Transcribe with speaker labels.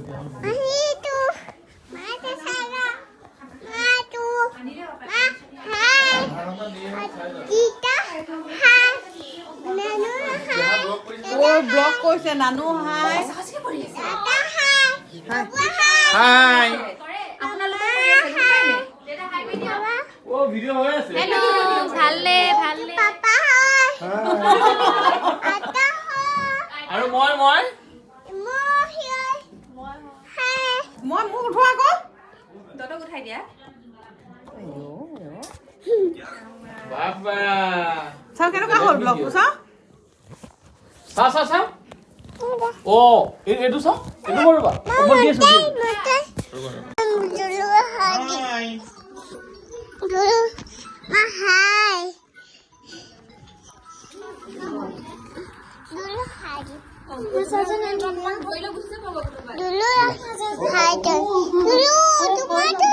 Speaker 1: Itu. Mata saya. Matu. Hai. Kita. Hai. Nanu hai.
Speaker 2: কৈ block কৰিছে নানু হাই
Speaker 1: Tata hai. Papa hai.
Speaker 3: হাই
Speaker 1: Papa hai.
Speaker 3: ও video হৈ আছে
Speaker 4: hello' ভালে ভালে
Speaker 1: Papa hai. Ata hai.
Speaker 3: আৰু মই
Speaker 1: Moi hai. Hai.
Speaker 2: মই মোক উঠোৱা আকৌ
Speaker 4: তহঁতক উঠাই দিয়া
Speaker 3: বাবা
Speaker 2: চাওঁ কেনেকুৱা হ'ল ব্লগটো চাওঁ
Speaker 3: চা ও এইটো চা এইটো কৰিবা মই দি আছো
Speaker 1: Dulu hai. Dulu mahal. Dulu hai. Dulu hai. Dulu tomato.